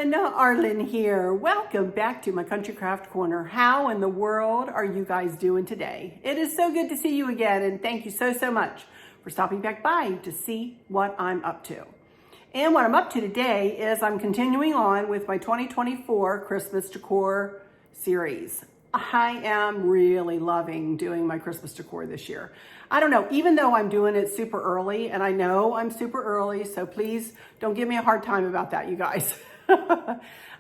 everyone, Arlynn here. Welcome back to my Country Craft Corner. How in the world are you guys doing today? It is so good to see you again, and thank you so much for stopping back by to see what I'm up to. And what I'm up to today is I'm continuing on with my 2024 Christmas decor series. I am really loving doing my Christmas decor this year. I don't know, even though I'm doing it super early, and I know I'm super early, so please don't give me a hard time about that, you guys.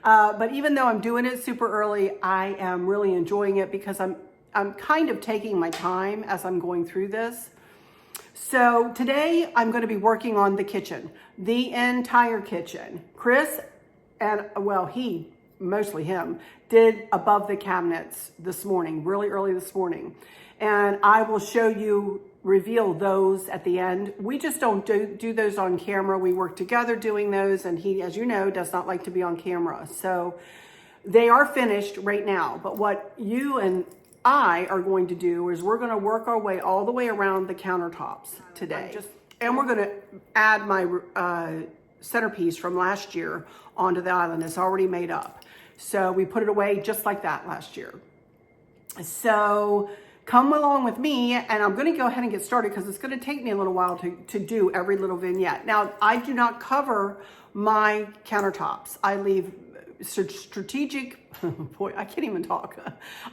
But even though I'm doing it super early, I am really enjoying it because I'm kind of taking my time as I'm going through this. So today I'm going to be working on the kitchen, the entire kitchen. Chris, and well, mostly him, did above the cabinets this morning, really early this morning. And I will reveal those at the end. We just don't do those on camera. We work together doing those, and he, as you know, does not like to be on camera. So they are finished right now. But what you and I are going to do is we're going to work our way all the way around the countertops today. And we're going to add my centerpiece from last year onto the island. It's already made up. So we put it away just like that last year. So come along with me, and I'm going to go ahead and get started because it's going to take me a little while to do every little vignette. Now, I do not cover my countertops. I leave strategic, boy, I can't even talk.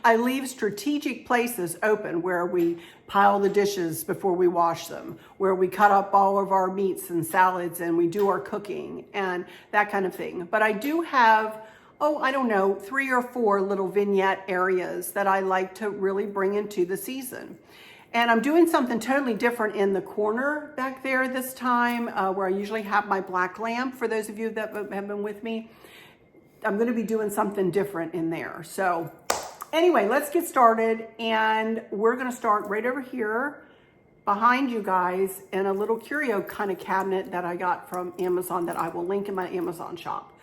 I leave strategic places open where we pile the dishes before we wash them, where we cut up all of our meats and salads and we do our cooking and that kind of thing. But I do have, I don't know, 3 or 4 little vignette areas that I like to really bring into the season. And I'm doing something totally different in the corner back there this time, where I usually have my black lamp. For those of you that have been with me, I'm going to be doing something different in there. So anyway, let's get started. And we're going to start right over here behind you guys in a little curio kind of cabinet that I got from Amazon that I will link in my Amazon shop.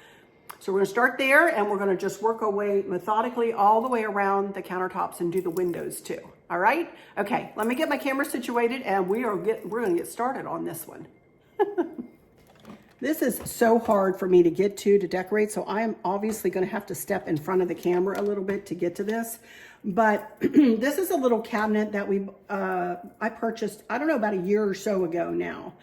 So we're going to start there, and we're going to just work our way methodically all the way around the countertops and do the windows too. All right? Okay, let me get my camera situated, and we're going to get started on this one. This is so hard for me to get to decorate, so I am obviously going to have to step in front of the camera a little bit to get to this. But this is a little cabinet that I purchased, I don't know, about a year or so ago now.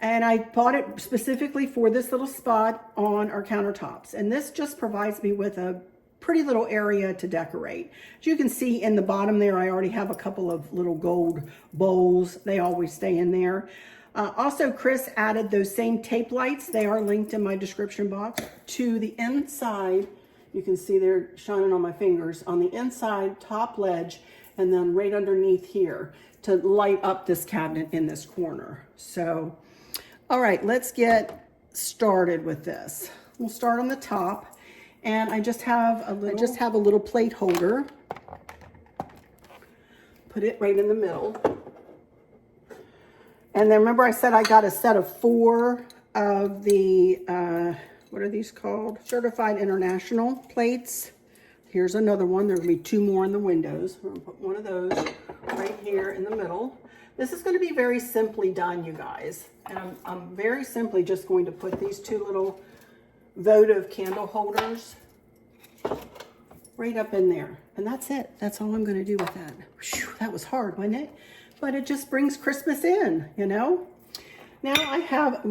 And I bought it specifically for this little spot on our countertops. And this just provides me with a pretty little area to decorate. As you can see in the bottom there, I already have a couple of little gold bowls. They always stay in there. Also, Chris added those same tape lights. They are linked in my description box to the inside. You can see they're shining on my fingers on the inside top ledge, and then right underneath here to light up this cabinet in this corner. So, all right, let's get started with this. We'll start on the top, and I just have a little plate holder. Put it right in the middle. And then remember I said I got a set of 4 of the, what are these called? Certified International plates. Here's another one. There'll be 2 more in the windows. I'm gonna put one of those right here in the middle. This is going to be very simply done, you guys. And I'm very simply just going to put these 2 little votive candle holders right up in there. And that's it. That's all I'm going to do with that. Whew, that was hard, wasn't it? But it just brings Christmas in, you know? Now I have,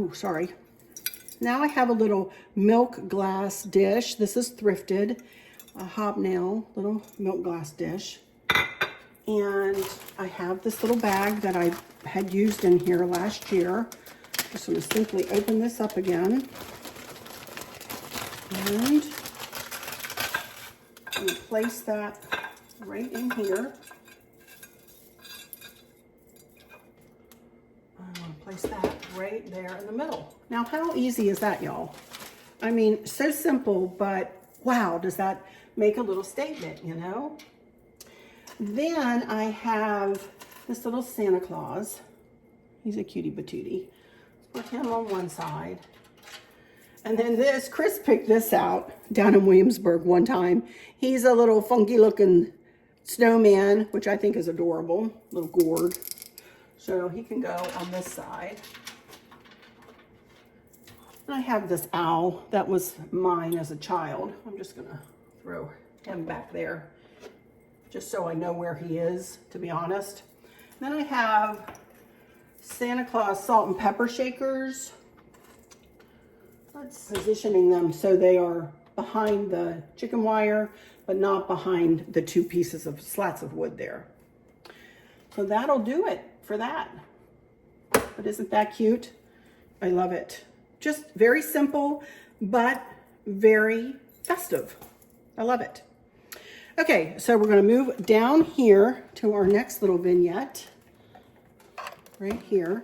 Now I have a little milk glass dish. This is thrifted, a hobnail little milk glass dish. And I have this little bag that I had used in here last year. Just going to simply open this up again. And I'm going to place that right in here. I'm going to place that right there in the middle. Now, how easy is that, y'all? I mean, so simple, but wow, does that make a little statement, you know? Then I have this little Santa Claus. He's a cutie patootie. Let's put him on one side. And then this, Chris picked this out down in Williamsburg one time. He's a little funky looking snowman, which I think is adorable, little gourd. So he can go on this side. And I have this owl that was mine as a child. I'm just gonna throw him back there just so I know where he is, to be honest. And then I have Santa Claus salt and pepper shakers. Let's positioning them so they are behind the chicken wire, but not behind the two pieces of slats of wood there. So that'll do it for that. But isn't that cute? I love it. Just very simple, but very festive. I love it. Okay, so we're gonna move down here to our next little vignette, right here.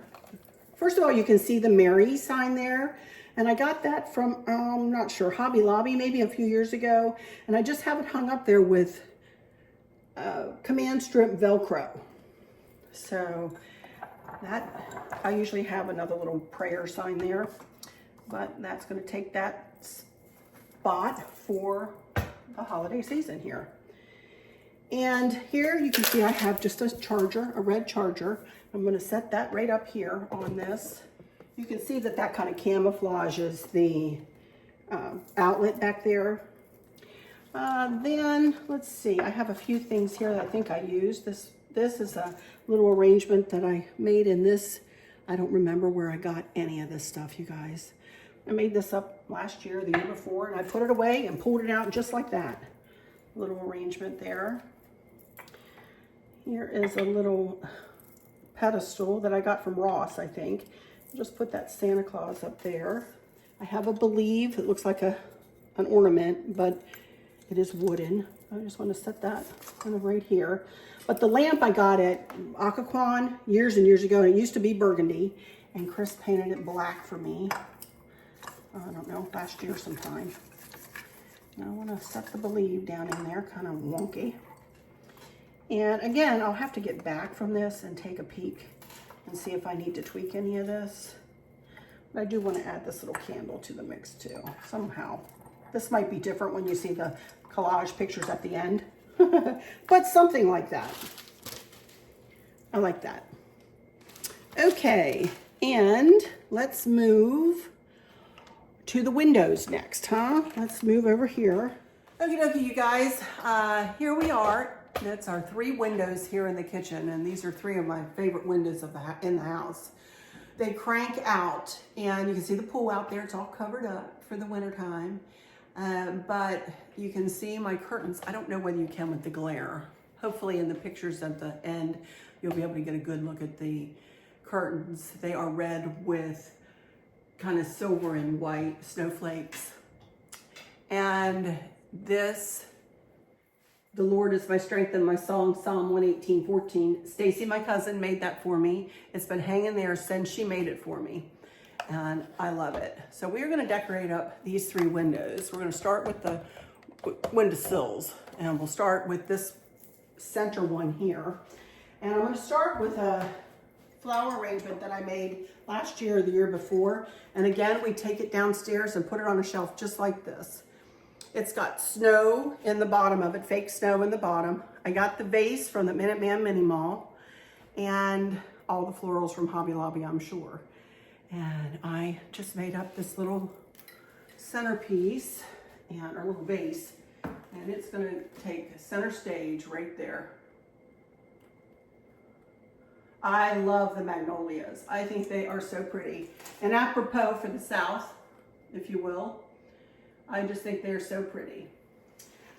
First of all, you can see the Mary sign there. And I got that from, I'm not sure, Hobby Lobby, maybe a few years ago. And I just have it hung up there with command strip Velcro. So that, I usually have another little prayer sign there, but that's gonna take that spot for the holiday season here. And here you can see I have just a charger, a red charger. I'm gonna set that right up here on this. You can see that that kind of camouflages the outlet back there. Then let's see, I have a few things here that I think I used. This is a little arrangement that I made in this. I don't remember where I got any of this stuff, you guys. I made this up last year, the year before, and I put it away and pulled it out just like that. Little arrangement there. Here is a little pedestal that I got from Ross, I think. Just put that Santa Claus up there. I have a Believe. It looks like an ornament, but it is wooden. I just want to set that kind of right here. But the lamp I got at Occoquan years and years ago, and it used to be burgundy, and Chris painted it black for me. I don't know, last year sometime. Now I want to set the Believe down in there, kind of wonky. And again, I'll have to get back from this and take a peek and see if I need to tweak any of this. But I do want to add this little candle to the mix too, somehow. This might be different when you see the collage pictures at the end, but something like that. I like that. Okay, and let's move to the windows next, huh? Let's move over here. Okie dokie, you guys, here we are. That's our 3 windows here in the kitchen, and these are 3 of my favorite windows of in the house. They crank out, and you can see the pool out there. It's all covered up for the winter time, but you can see my curtains. I don't know whether you can with the glare. Hopefully in the pictures at the end, you'll be able to get a good look at the curtains. They are red with kind of silver and white snowflakes. And this, the Lord is my strength and my song, Psalm 118:14. Stacy, my cousin, made that for me. It's been hanging there since she made it for me. And I love it. So we're gonna decorate up these 3 windows. We're gonna start with the windowsills, and we'll start with this center one here. And I'm gonna start with a flower arrangement that I made last year or the year before. And again, we take it downstairs and put it on a shelf just like this. It's got snow in the bottom of it, fake snow in the bottom. I got the vase from the Minuteman Mini Mall and all the florals from Hobby Lobby, I'm sure. And I just made up this little centerpiece and our little vase, and it's gonna take center stage right there. I love the magnolias. I think they are so pretty. And apropos for the South, if you will, I just think they're so pretty.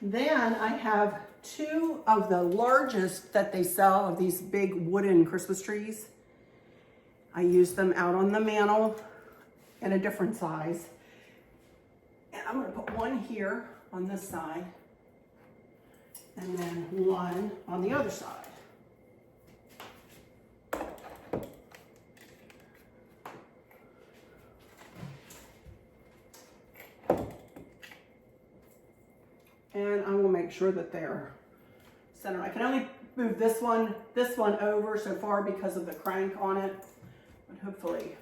Then I have 2 of the largest that they sell of these big wooden Christmas trees. I use them out on the mantle in a different size. And I'm gonna put one here on this side and then one on the other side. And I will make sure that they're centered. I can only move this one over so far because of the crank on it, but hopefully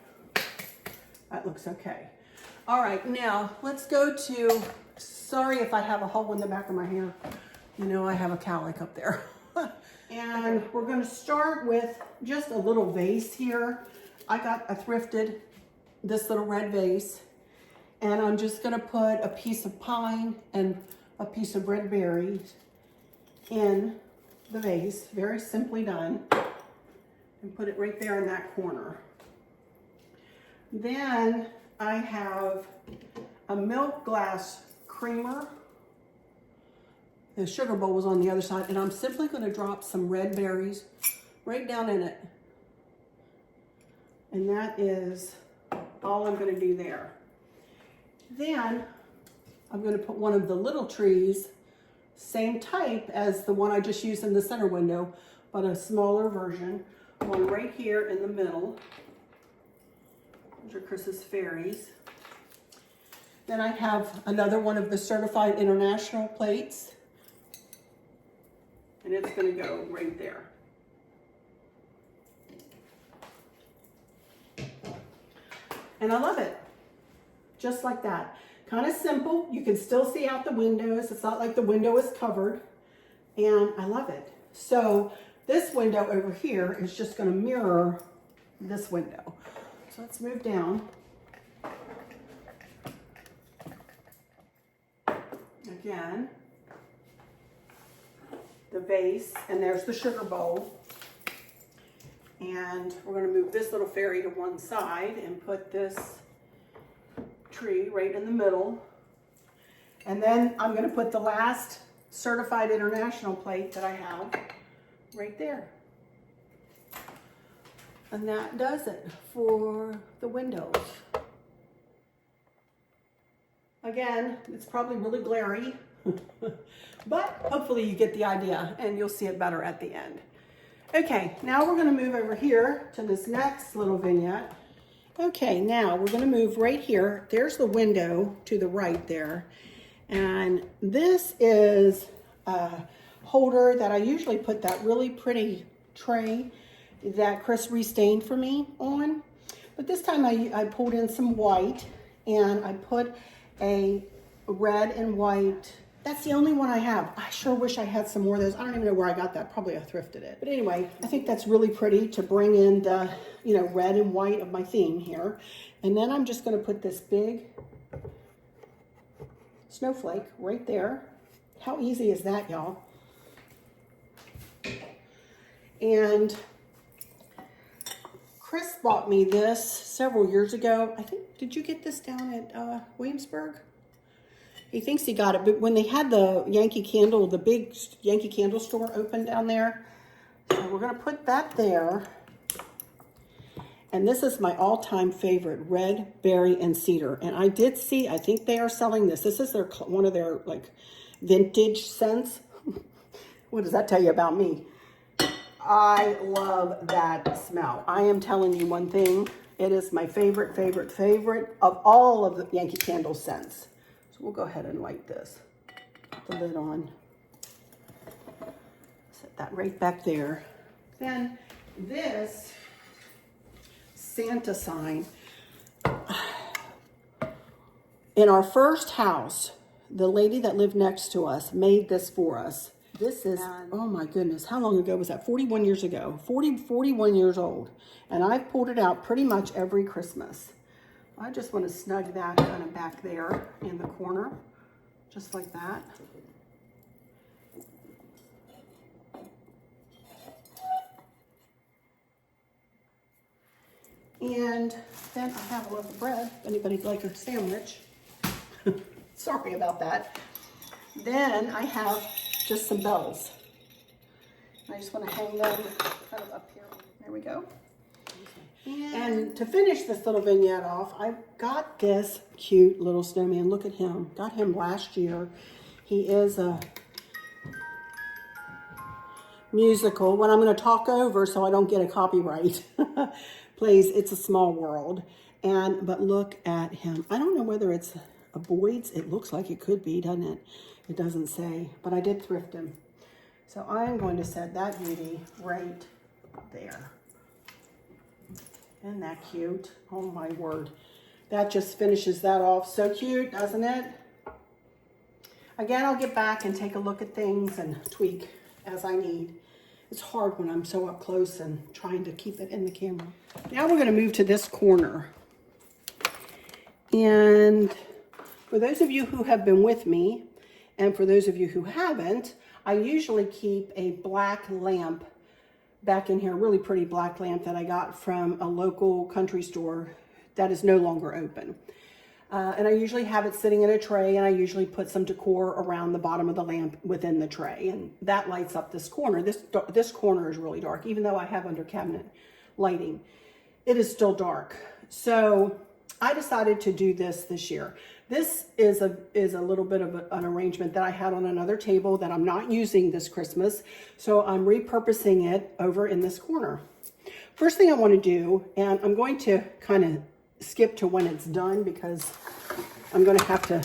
that looks okay. All right, now let's go to, sorry if I have a hole in the back of my hair. You know, I have a cowlick up there. And we're gonna start with just a little vase here. I thrifted this little red vase, And I'm just gonna put a piece of pine and a piece of red berries in the vase, very simply done, and put it right there in that corner. Then I have a milk glass creamer. The sugar bowl was on the other side, and I'm simply going to drop some red berries right down in it. And that is all I'm going to do there. Then I'm going to put one of the little trees, same type as the one I just used in the center window, but a smaller version, one right here in the middle. Those are Chris's fairies. Then I have another one of the certified international plates, and it's going to go right there. And I love it, just like that. Kind of simple. You can still see out the windows. It's not like the window is covered, and I love it. So this window over here is just going to mirror this window. So let's move down. Again, the vase, and there's the sugar bowl. And we're going to move this little fairy to one side and put this tree right in the middle. And then I'm going to put the last certified international plate that I have right there. And that does it for the windows. Again, it's probably really glary, but hopefully you get the idea and you'll see it better at the end. Okay, now we're going to move over here to this next little vignette. Okay, now we're going to move right here. There's the window to the right there. And this is a holder that I usually put that really pretty tray that Chris restained for me on. But this time I pulled in some white, and I put a red and white. That's the only one I have. I sure wish I had some more of those. I don't even know where I got that. Probably I thrifted it. But anyway, I think that's really pretty to bring in the, red and white of my theme here. And then I'm just going to put this big snowflake right there. How easy is that, y'all? And Chris bought me this several years ago. I think, did you get this down at Williamsburg? He thinks he got it, but when they had the Yankee Candle, the big Yankee Candle store open down there, so we're going to put that there. And this is my all-time favorite, red, berry, and cedar. And I did see, I think they are selling this. This is one of their vintage scents. What does that tell you about me? I love that smell. I am telling you one thing. It is my favorite, favorite, favorite of all of the Yankee Candle scents. So we'll go ahead and light this. Put the lid on. Set that right back there. Then this Santa sign. In our first house, the lady that lived next to us made this for us. This is, oh my goodness, how long ago was that? 41 years ago, 41 years old. And I've pulled it out pretty much every Christmas. I just want to snug that kind of back there in the corner, just like that. And then I have a loaf of bread, if anybody'd like a sandwich. Sorry about that. Then I have just some bells. I just want to hang them kind of up here. There we go. And to finish this little vignette off, I got this cute little snowman. Look at him. Got him last year. He is a musical. What I'm going to talk over so I don't get a copyright. Plays It's a Small World. But look at him. I don't know whether it's a Boyd's. It looks like it could be, doesn't it? It doesn't say, but I did thrift him. So I'm going to set that beauty right there. Isn't that cute? Oh my word. That just finishes that off. So cute, doesn't it? Again, I'll get back and take a look at things and tweak as I need. It's hard when I'm so up close and trying to keep it in the camera. Now we're going to move to this corner. And For those of you who have been with me, and for those of you who haven't, I usually keep a black lamp back in here, a really pretty black lamp that I got from a local country store that is no longer open. And I usually have it sitting in a tray, and I usually put some decor around the bottom of the lamp within the tray, and that lights up this corner. This corner is really dark, even though I have under cabinet lighting. It is still dark. So I decided to do this year. This is a little bit of an arrangement that I had on another table that I'm not using this Christmas. So I'm repurposing it over in this corner. First thing I want to do, and I'm going to kind of skip to when it's done because I'm going to have to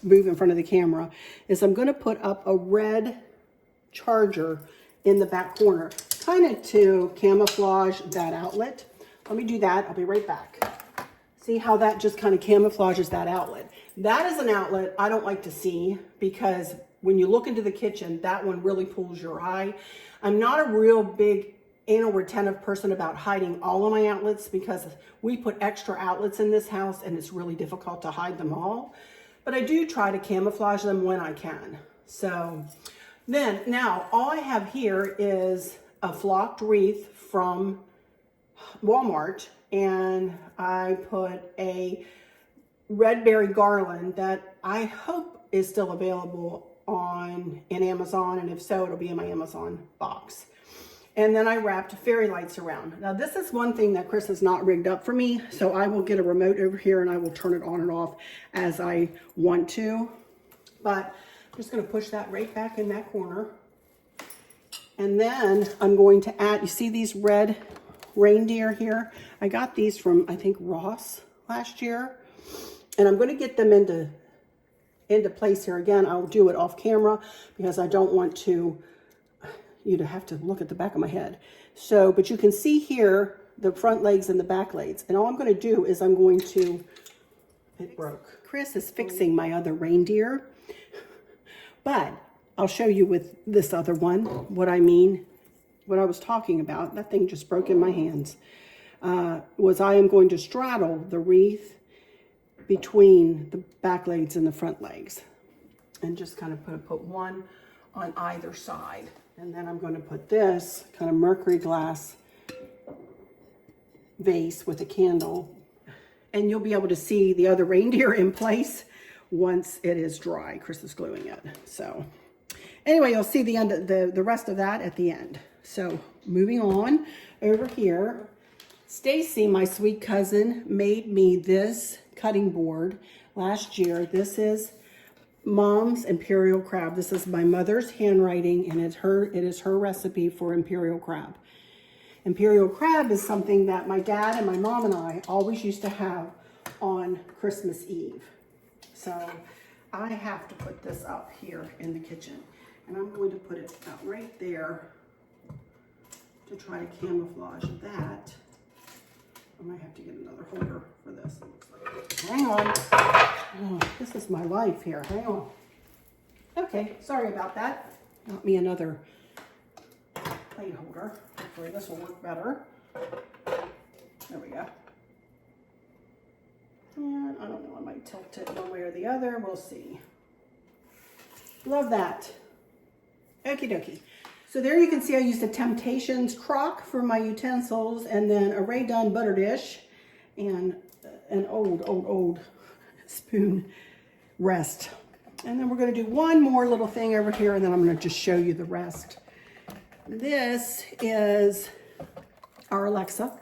move in front of the camera, is I'm going to put up a red charger in the back corner, kind of to camouflage that outlet. Let me do that. I'll be right back. See how that just kind of camouflages that outlet. That is an outlet I don't like to see because when you look into the kitchen, that one really pulls your eye. I'm not a real big anal retentive person about hiding all of my outlets because we put extra outlets in this house and it's really difficult to hide them all. But I do try to camouflage them when I can. So then now all I have here is a flocked wreath from Walmart, and I put a red berry garland that I hope is still available in Amazon, and if so, it'll be in my Amazon box. And then I wrapped fairy lights around. Now this is one thing that Chris has not rigged up for me, so I will get a remote over here and I will turn it on and off as I want to. But I'm just going to push that right back in that corner. And then I'm going to add, you see these red reindeer here? I got these from, I think, Ross last year. And I'm going to get them into place here. Again, I'll do it off camera because I don't want you to have to look at the back of my head. So, but you can see here the front legs and the back legs. And all I'm going to do is I'm going to, it broke. Chris is fixing my other reindeer. But I'll show you with this other one what I mean, what I was talking about. That thing just broke in my hands. Was I am going to straddle the wreath between the back legs and the front legs. And just kind of put one on either side. And then I'm going to put this kind of mercury glass vase with a candle. And you'll be able to see the other reindeer in place once it is dry. Chris is gluing it. So anyway, you'll see the end of the rest of that at the end. So moving on over here, Stacy, my sweet cousin, made me this cutting board last year. This is Mom's Imperial Crab. This is my mother's handwriting, and it is her recipe for Imperial Crab. Imperial Crab is something that my dad and my mom and I always used to have on Christmas Eve. So I have to put this up here in the kitchen, and I'm going to put it out right there to try to camouflage that. I might have to get another holder for this. It looks like. Hang on. Oh, this is my life here. Hang on. Okay, sorry about that. Got me another plate holder. Hopefully this will work better. There we go. And I don't know, I might tilt it one way or the other. We'll see. Love that. Okie dokie. So there you can see I used a Temptations crock for my utensils, and then a Ray Dunn butter dish, and an old spoon rest. And then we're going to do one more little thing over here, and then I'm going to just show you the rest. This is our Alexa,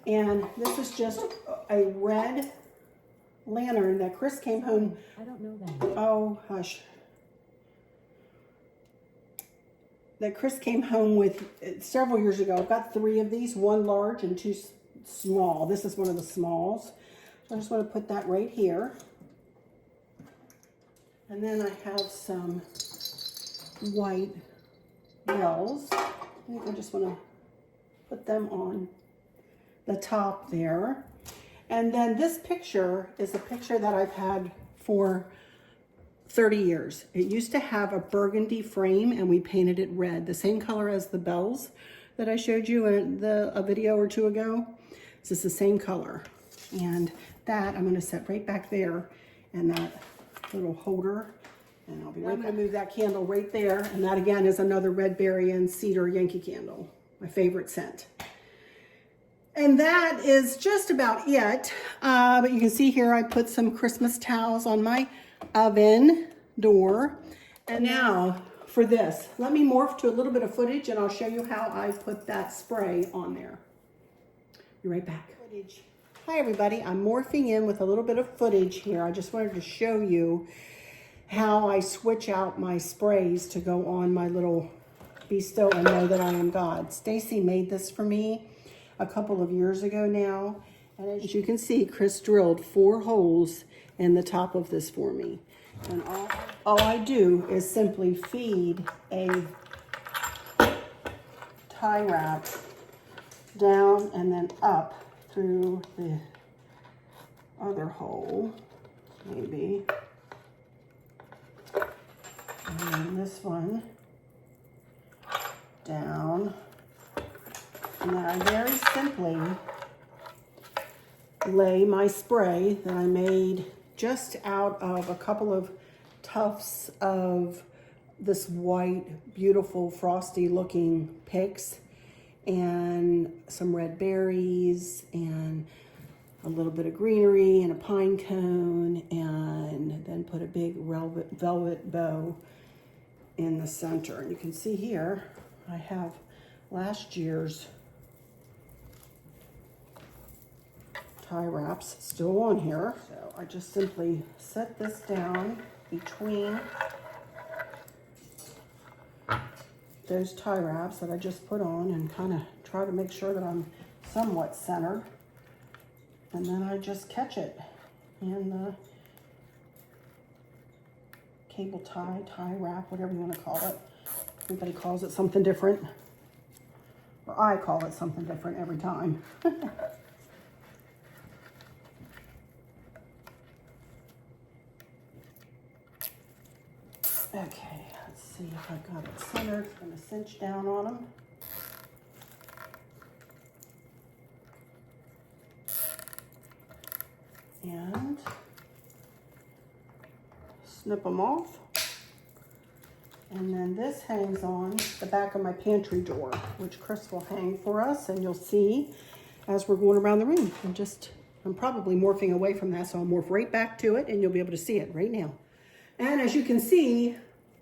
and this is just a red lantern that Chris came home. I don't know that. Oh, hush. That Chris came home with several years ago. I've got 3 of these, 1 large and 2 small. This is one of the smalls. So I just want to put that right here. And then I have some white bells. I think I just want to put them on the top there. And then this picture is a picture that I've had for 30 years. It used to have a burgundy frame, and we painted it red, the same color as the bells that I showed you in a video or 2 ago. This is the same color. And that I'm going to set right back there and that little holder. And I'll be right back. Move that candle right there. And that again is another red berry and cedar Yankee candle, my favorite scent. And that is just about it. But you can see here I put some Christmas towels on my oven door. And now for this, let me morph to a little bit of footage and I'll show you how I put that spray on there. Be right back. Footage. Hi everybody, I'm morphing in with a little bit of footage here. I just wanted to show you how I switch out my sprays to go on my little Be Still and Know That I Am God. Stacy made this for me a couple of years ago now. And as you can see, Chris drilled 4 holes in the top of this for me. And all I do is simply feed a tie wrap down and then up through the other hole, maybe. And then this one down. And then I very simply lay my spray that I made just out of a couple of tufts of this white, beautiful, frosty looking picks and some red berries and a little bit of greenery and a pine cone, and then put a big velvet bow in the center. And you can see here, I have last year's tie wraps still on here. So I just simply set this down between those tie wraps that I just put on and kind of try to make sure that I'm somewhat centered. And then I just catch it in the cable tie, tie wrap, whatever you want to call it. Everybody calls it something different. Or I call it something different every time. Okay, let's see if I got it centered. I'm going to cinch down on them. And snip them off. And then this hangs on the back of my pantry door, which Chris will hang for us, and you'll see as we're going around the room. I'm probably morphing away from that, so I'll morph right back to it and you'll be able to see it right now. And as you can see,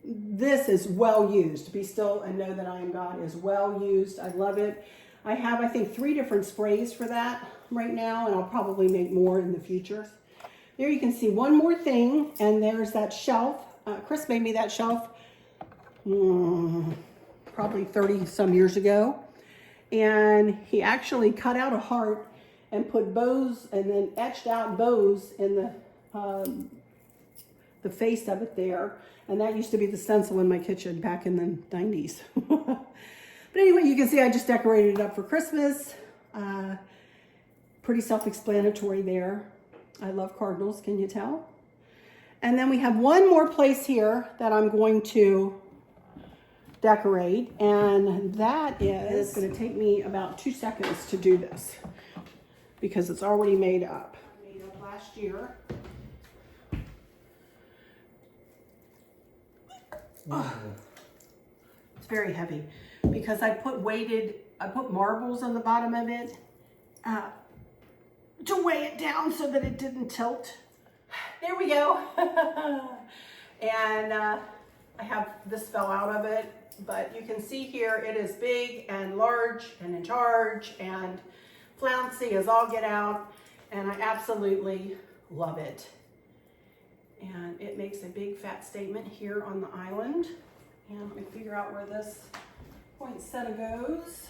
this is well used. Be Still and Know That I Am God is well used. I love it. I have, I think, 3 different sprays for that right now, and I'll probably make more in the future. There you can see one more thing, and there's that shelf. Chris made me that shelf probably 30 some years ago. And he actually cut out a heart and put bows and then etched out bows in the face of it there. And that used to be the stencil in my kitchen back in the 90s. But anyway, you can see I just decorated it up for Christmas. Pretty self-explanatory there. I love cardinals, can you tell? And then we have one more place here that I'm going to decorate, and that is going to take me about 2 seconds to do this because it's already made up. Made up last year. Oh, it's very heavy because I put marbles on the bottom of it to weigh it down so that it didn't tilt. There we go. And I have this fell out of it, but you can see here it is big and large and in charge and flouncy as all get out, and I absolutely love it. And it makes a big fat statement here on the island. And let me figure out where this poinsettia goes.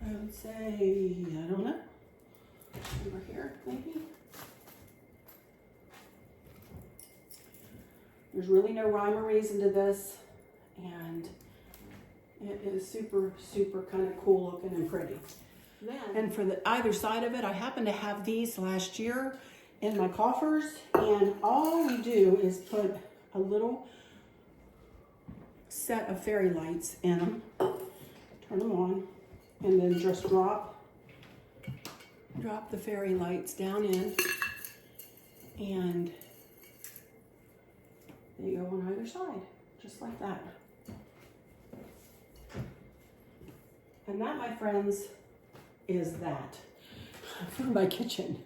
I would say, I don't know, over here maybe. There's really no rhyme or reason to this, and it is super, super kind of cool looking and pretty. And for the either side of it, I happen to have these last year in my coffers, and all we do is put a little set of fairy lights in them, turn them on, and then just drop the fairy lights down in, And there you go on either side, just like that. And that, my friends, is that for my kitchen.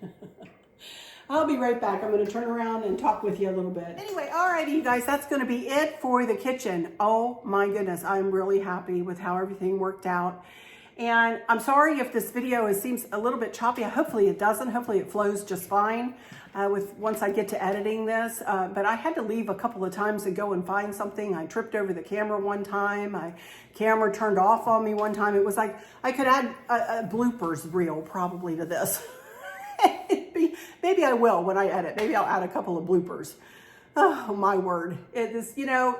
I'll be right back. I'm going to turn around and talk with you a little bit. Anyway, alrighty, you guys, that's going to be it for the kitchen. Oh my goodness, I'm really happy with how everything worked out. And I'm sorry if this video seems a little bit choppy. Hopefully it doesn't. Hopefully it flows just fine once I get to editing this. But I had to leave a couple of times to go and find something. I tripped over the camera one time. My camera turned off on me one time. It was like I could add a bloopers reel probably to this. Maybe I will when I edit. Maybe I'll add a couple of bloopers. Oh, my word. It is, you know,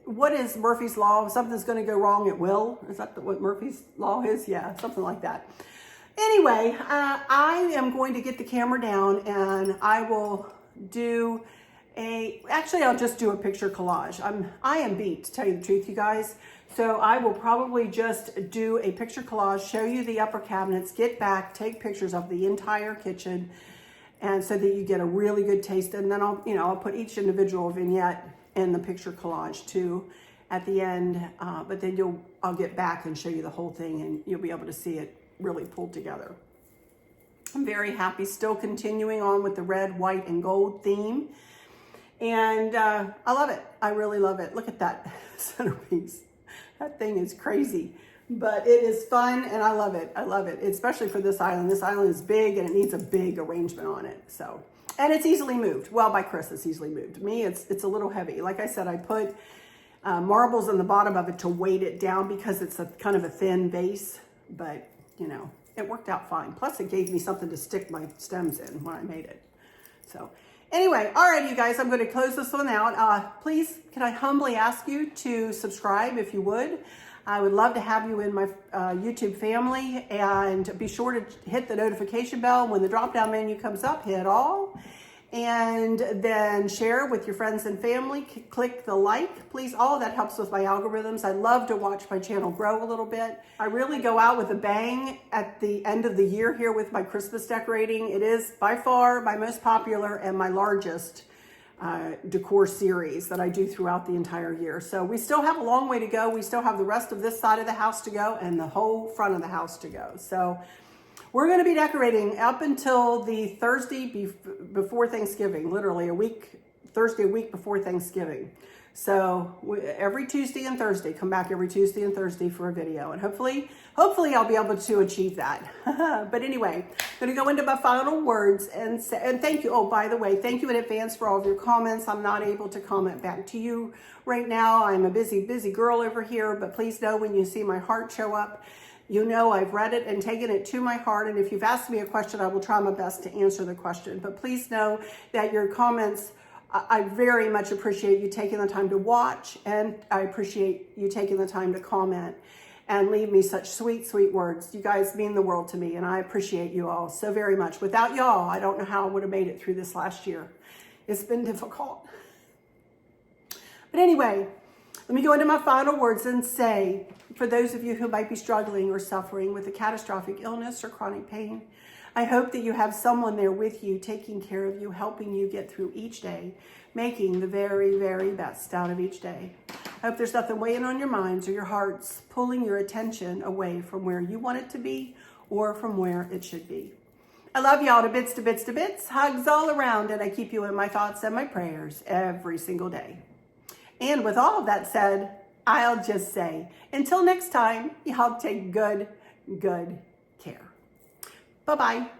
what is Murphy's Law? If something's going to go wrong, it will. Is that what Murphy's Law is? Yeah, something like that. Anyway, I am going to get the camera down and I will do actually, I'll just do a picture collage. I am beat, to tell you the truth, you guys. So I will probably just do a picture collage, show you the upper cabinets, get back, take pictures of the entire kitchen, and so that you get a really good taste. And then I'll put each individual vignette in the picture collage too at the end. But then I'll get back and show you the whole thing, and you'll be able to see it really pulled together. I'm very happy, still continuing on with the red, white, and gold theme. And I love it. I really love it. Look at that centerpiece. That thing is crazy, but it is fun and I love it. I love it, especially for this island. This island is big and it needs a big arrangement on it. So, and it's easily moved. Well, by Chris, it's easily moved. Me, it's a little heavy. Like I said, I put marbles on the bottom of it to weight it down because it's a kind of a thin base, but you know, it worked out fine. Plus it gave me something to stick my stems in when I made it. So anyway, all right, you guys, I'm going to close this one out. Please, can I humbly ask you to subscribe if you would? I would love to have you in my YouTube family, and be sure to hit the notification bell. When the drop-down menu comes up, hit all, and then share with your friends and family. Click the like, please. All of that helps with my algorithms. I love to watch my channel grow a little bit. I really go out with a bang at the end of the year here with my Christmas decorating. It is by far my most popular and my largest decor series that I do throughout the entire year. So we still have a long way to go. We still have the rest of this side of the house to go and the whole front of the house to go. So we're going to be decorating up until the Thursday before Thanksgiving, literally Thursday a week before Thanksgiving. So every Tuesday and Thursday, come back every Tuesday and Thursday for a video. And hopefully I'll be able to achieve that. But anyway, I'm going to go into my final words and thank you. Oh, by the way, thank you in advance for all of your comments. I'm not able to comment back to you right now. I'm a busy girl over here, but please know when you see my heart show up, you know I've read it and taken it to my heart. And if you've asked me a question, I will try my best to answer the question. But please know that your comments, I very much appreciate you taking the time to watch, and I appreciate you taking the time to comment and leave me such sweet, sweet words. You guys mean the world to me, and I appreciate you all so very much. Without y'all, I don't know how I would have made it through this last year. It's been difficult. But anyway, let me go into my final words and say, for those of you who might be struggling or suffering with a catastrophic illness or chronic pain, I hope that you have someone there with you, taking care of you, helping you get through each day, making the very, very best out of each day. I hope there's nothing weighing on your minds or your hearts, pulling your attention away from where you want it to be or from where it should be. I love y'all to bits, to bits, to bits. Hugs all around, and I keep you in my thoughts and my prayers every single day. And with all of that said, I'll just say, until next time, y'all take good care. Bye-bye.